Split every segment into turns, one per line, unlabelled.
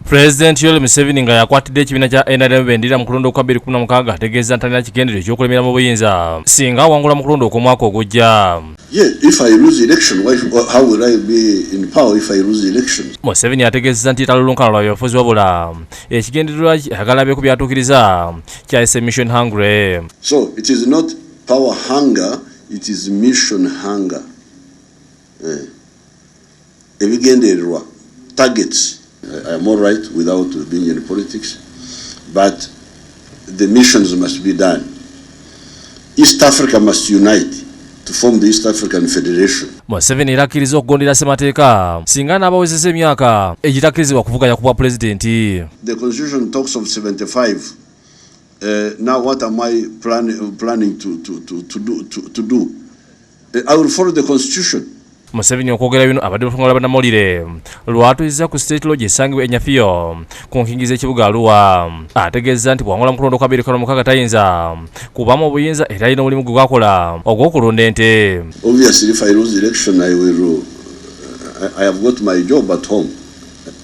President Museveni nga yakwatidde ekibiina kya NRM bendira mu kulonda kwa 2016 ategeeza ntalina kigendero ky'okulemera mu buyinza singa awangula mu kulonda okw'omwaka ogujja.
If I lose election, how will I be in power if I lose election?
Museveni ategeeza nti talulunkana lwa byabufuzi wabula ekigendererwa ayagala abeeko byatuukiriza kyayise mission hungry.
So it is not power hunger, it is mission hunger. Ebigendererwa, targets. I am all right without being in politics, but the missions must be done. East Africa must unite to form the East African Federation.
Museveni erakkiriza okugondera ssemateeka singa n'abawezezza emyaka egitakkirizibwa kuvuganya ku bwa pulezidenti.
The constitution talks of 75. Now what am I planning to do? I will follow the constitution.
Museveni okwogera bino abadde bafungula bannamawulire lwatuuziza ku state lodge esangibwa enyafiyo ku nkingiza ekibuga Arua. Ategeeza nti bw'awangula mu kulonda kwa 2016 tayinza kubamu obuyinza era alina omulimu gwe gwakola ogw'okulunda ente.
Obviously if I lose election I have got my job at home.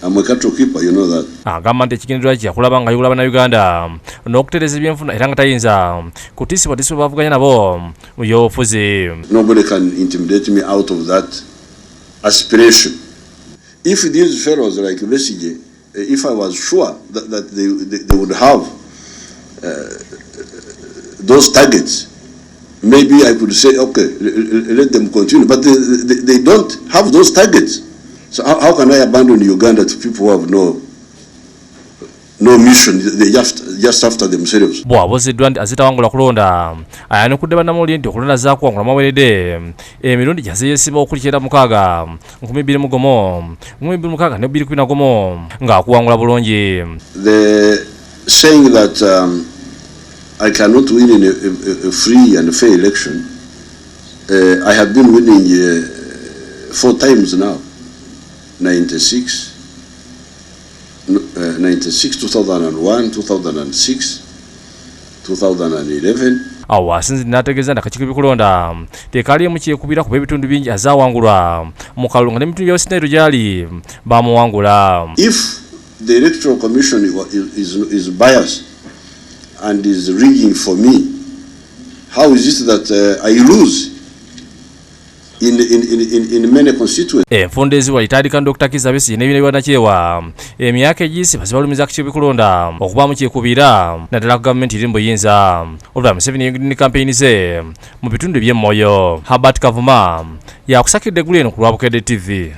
I'm a cattle keeper, you know that.
Agamba nti ekigendererwa kye yakulaba nga ayigula bannayuganda n'okutereeza ebyenfuna era nga tayinza kutiisibwa bavuganya nabo mu byobufuzi.
Nobody can intimidate me out of that aspiration. If these fellows like Besigye, if I was sure that they would have those targets, maybe I could say, okay, let them continue. But they don't have those targets. So how can I abandon Uganda to people who have no mission? They just after themselves.
Bw'abuuziddwa nti azitawangula kulonda ayanukudde bannamawulire nti okulonda zaakuwangula maweredde emirundi gyazeeyesiba okuli 96, 2001, 2006 ne 2021 ng'akuwangula bulungi.
The saying that I cannot win in a free and fair election, I have been winning 4 times now. 96, 2001, 2006, 2011.
Awo asinzidde n'ategeeza nti akakiiko k'eby'okulonda tekaliimu kyekubira kuba ebitundu bingi azaawangulwa mu kalulu nga n'emitundu gya Western gyali baamuwangula.
If the Electoral Commission is biased and is rigging for me, how is it that I lose in many constituencies?
Enfunda eziwa litandika Dr. Kizza Besigye n'ebibiina by'Obwannakyewa emyaka egiyise zibalumiza akakiiko k'eby'okulonda okubaamu kyekubira naddala ku gavumenti eri mu buyinza. Olwa Museveni yeeyongedde ne kampeyini ze mu bitundu by'e Moyo. Herbert Kavuma yakusakidde eggulu eno ku lwa Bukedde TV.